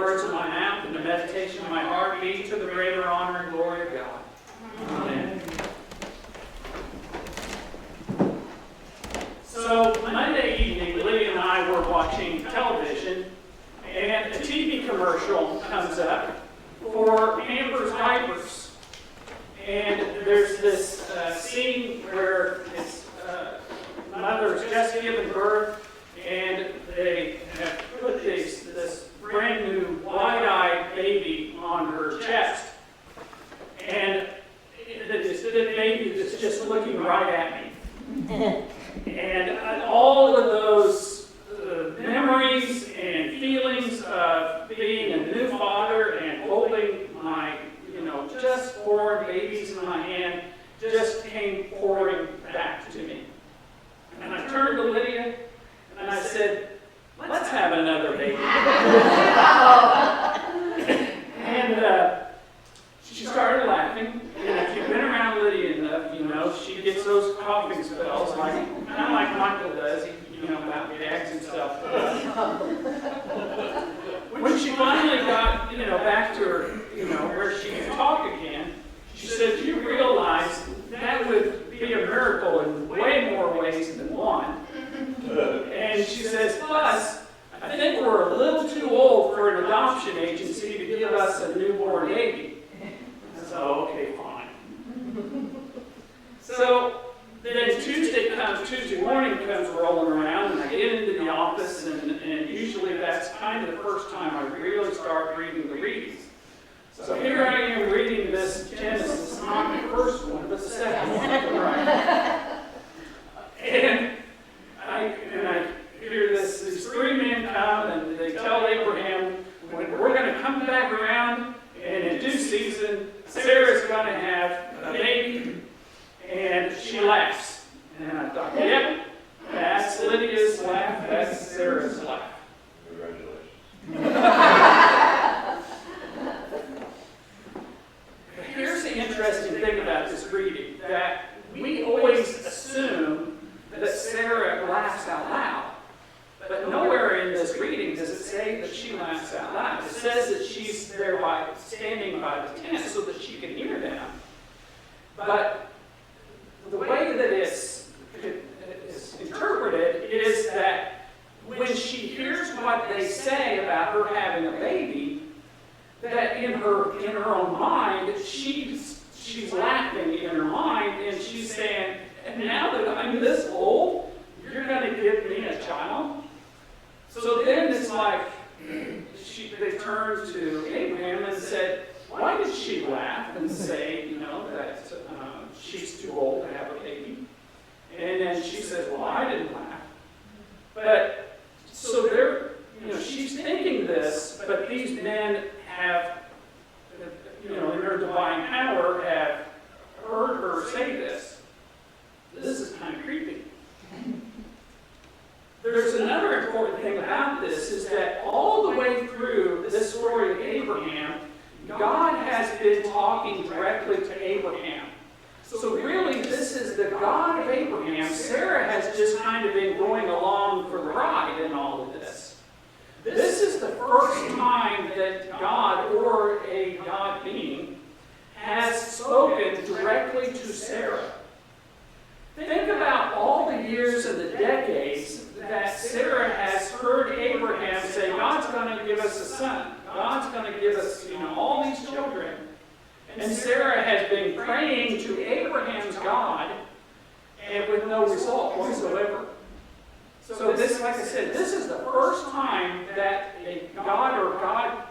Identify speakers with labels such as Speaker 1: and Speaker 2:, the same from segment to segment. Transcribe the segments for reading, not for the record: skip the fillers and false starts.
Speaker 1: words of my mouth and the meditation of my heart be to the greater honor and glory of God. Amen. So Monday evening, Lydia and I were watching television, and a TV commercial comes up for Amber's diapers. And there's this scene where his mother's just given birth, and they have put this brand new wide-eyed baby on her chest. And the baby is just looking right at me. And all of those memories and feelings of being a new father and holding my, just born babies in my hand just came pouring back to me. And I turned to Lydia and I said, let's have another baby. And she started laughing. And if you've been around Lydia enough, you know she gets those coughing spells, kind of like Michael does, about gags and stuff. When she finally got, back to her, where she could talk again, she said, "You realize that would be a miracle in way more ways than one." And she says, "Plus, I think we're a little too old for an adoption agency to give us a newborn baby." So, okay, fine. So then Tuesday morning comes rolling around, and I get into the office, and usually that's kind of the first time I really start reading the readings. So here I am reading this Genesis, not the first one, but the second one, right? And I hear these three men come, and they tell Abraham, we're going to come back around, and in due season, Sarah's going to have a baby. And she laughs. And I thought, yep, that's Lydia's laugh, that's Sarah's laugh.
Speaker 2: Congratulations.
Speaker 1: Here's the interesting thing about this reading, that we always assume that Sarah laughs out loud. But nowhere in this reading does it say that she laughs out loud. It says that she's there standing by the tent so that she can hear them. But the way that it's interpreted is that when she hears what they say about her having a baby, that in her own mind, she's laughing in her mind, and she's saying, "And now that I'm this old, you're going to give me a child?" So then it's like they turned to Abraham and said, "Why did she laugh and say, that she's too old to have a baby?" And then she says, "Well, I didn't laugh." But so she's thinking this, but these men have, in their divine power, have heard her say this. This is kind of creepy. There's another important thing about this, is that all the way through this story of Abraham, God has been talking directly to Abraham. So really, this is the God of Abraham. Sarah has just kind of been going along for the ride in all of this. This is the first time that God, or a God being, has spoken directly to Sarah. Think about all the years and the decades that Sarah has heard Abraham say, God's going to give us a son. God's going to give us, all these children. And Sarah has been praying to Abraham's God, and with no result whatsoever. So this, like I said, this is the first time that a God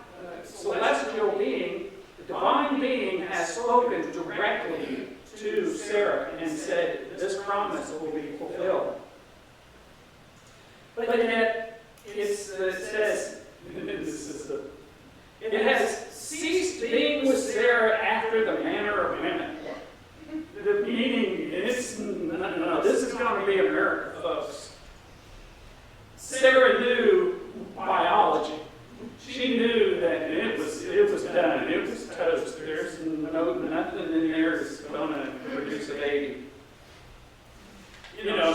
Speaker 1: celestial being, the divine being, has spoken directly to Sarah and said, this promise will be fulfilled. But yet, it says, it has ceased being with Sarah after the manner of women. The meaning is, no, this is going to be a miracle, folks. Sarah knew biology. She knew that it was done. It was toast. There's nothing in there that's going to produce a baby.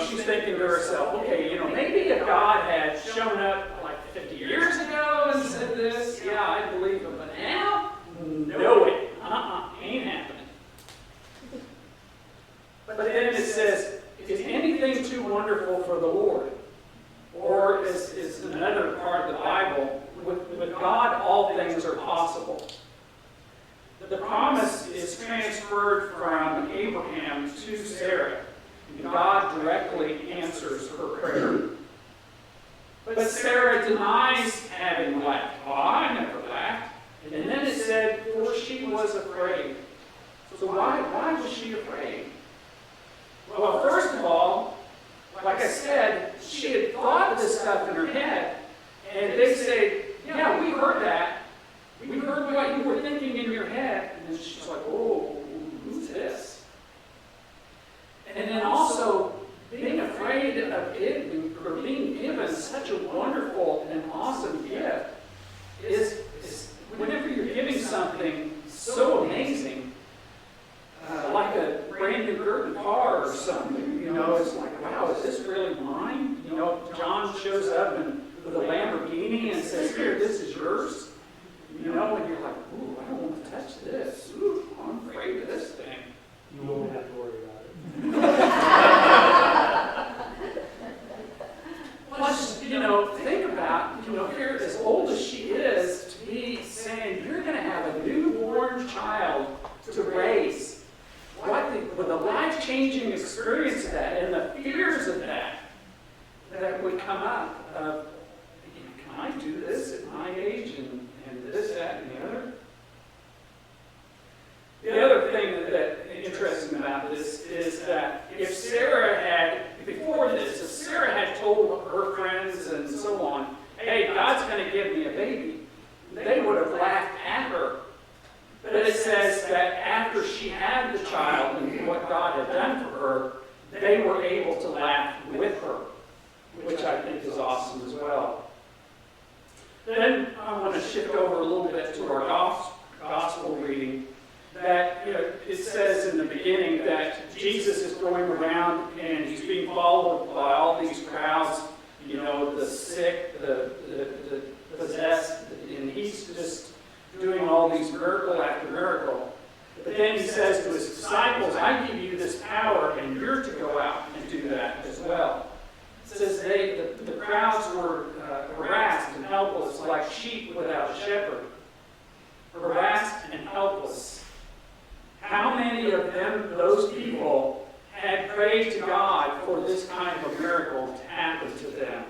Speaker 1: She's thinking to herself, okay, maybe if God had shown up like 50 years ago and said this, yeah, I believe him. But now, no way. Ain't happening. But then it says, is anything too wonderful for the Lord? Or is another part of the Bible, with God all things are possible. The promise is transferred from Abraham to Sarah. God directly answers her prayer. But Sarah denies having laughed. Oh, I never laughed. And then it said, for she was afraid. So why was she afraid? Well, first of all, like I said, she had thought of this stuff in her head. And they say, yeah, we heard that. We heard what you were thinking in your head. And then she's like, oh, who's this? And then also, being afraid of giving, or being given such a wonderful and awesome gift is whenever you're giving something so amazing, like a brand new Gertie car or something, it's like, wow, is this really mine? John shows up with a Lamborghini and says, here, this is yours. And you're like, ooh, I don't want to touch this. Ooh, I'm afraid of this thing.
Speaker 2: You won't have to worry about it.
Speaker 1: Plus, think about, here, as old as she is, to be saying, you're going to have a newborn child to raise. With the life-changing experience of that and the fears of that would come up of, can I do this at my age and this, that, and the other? The other thing that's interesting about this is that if Sarah had, before this, if Sarah had told her friends and so on, hey, God's going to give me a baby, they would have laughed at her. But it says that after she had the child and what God had done for her, they were able to laugh with her, which I think is awesome as well. Then I want to shift over a little bit to our gospel reading. That it says in the beginning that Jesus is going around and he's being followed by all these crowds, the sick, the possessed, and he's just doing all these miracle after miracle. But then he says to his disciples, I give you this power and you're to go out and do that as well. It says the crowds were harassed and helpless like sheep without a shepherd. Harassed and helpless. How many of them, those people, had prayed to God for this kind of miracle to happen to them?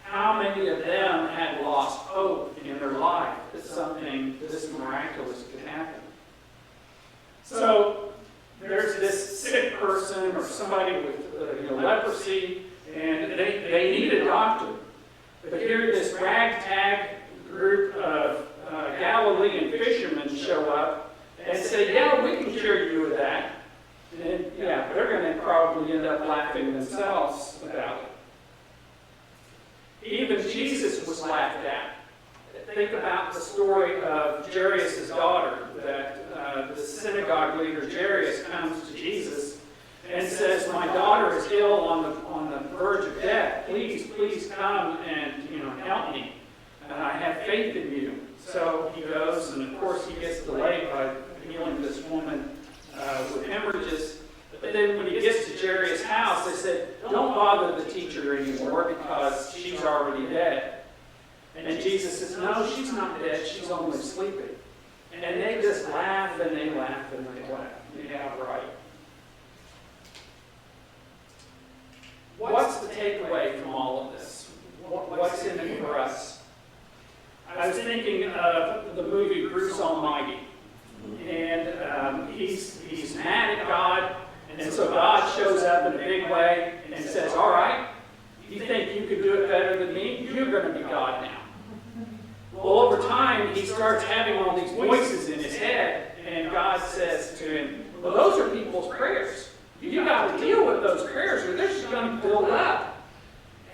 Speaker 1: How many of them had lost hope in their life that something this miraculous could happen? So there's this sick person or somebody with leprosy, and they need a doctor. But here this ragtag group of Galilean fishermen show up and say, yeah, we can cure you of that. And yeah, they're going to probably end up laughing themselves about it. Even Jesus was laughed at. Think about the story of Jairus' daughter, that the synagogue leader Jairus comes to Jesus and says, my daughter is ill on the verge of death. Please come and help me. I have faith in you. So he goes, and of course he gets delayed by healing this woman with hemorrhages. But then when he gets to Jairus' house, they said, don't bother the teacher anymore because she's already dead. And Jesus says, no, she's not dead, she's only sleeping. And they just laugh and they laugh and they laugh. Yeah, right. What's the takeaway from all of this? What's in it for us? I was thinking of the movie Bruce Almighty. And he's mad at God, and so God shows up in a big way and says, all right, you think you can do it better than me? You're going to be God now. Well, over time, he starts having all these voices in his head, and God says to him, well, those are people's prayers. You got to deal with those prayers, or they're just going to build up.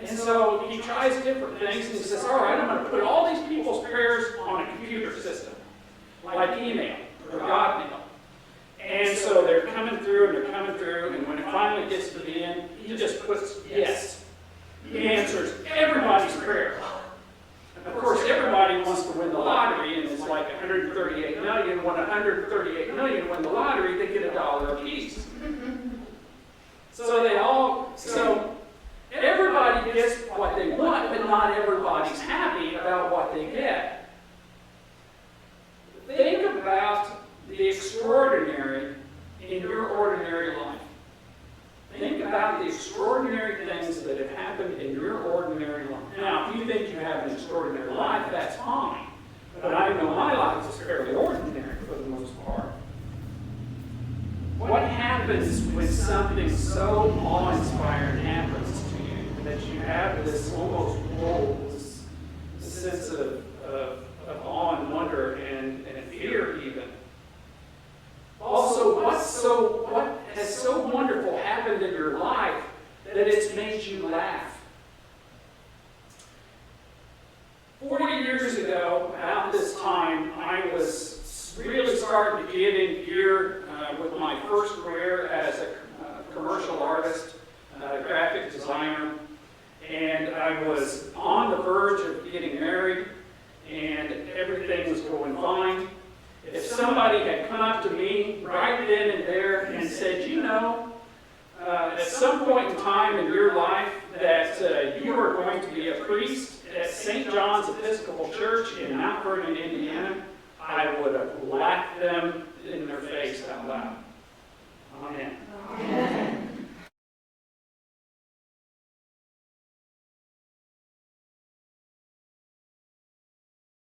Speaker 1: And so he tries different things, and he says, all right, I'm going to put all these people's prayers on a computer system, like email or Godmail. And so they're coming through, and when it finally gets to the end, he just puts yes. He answers everybody's prayer. 138 million, when 138 million win the lottery, they get $1 apiece. So everybody gets what they want, but not everybody's happy about what they get. Think about the extraordinary in your ordinary life. Think about the extraordinary things that have happened in your ordinary life. Now, if you think you have an extraordinary life, that's fine. But I know my life is fairly ordinary for the most part. What happens when something so awe-inspiring happens to you that you have this almost this sense of awe and wonder and fear even? Also, what has so wonderful happened in your life that it's made you laugh? 40 years ago, about this time, I was really starting to get in gear with my first career as a commercial artist, graphic designer, and I was on the verge of getting married, and everything was going fine. If somebody had come up to me right then and there and said, you know, at some point in time in your life that you are going to be a priest at St. John's Episcopal Church in Mount Vernon, Indiana, I would have laughed them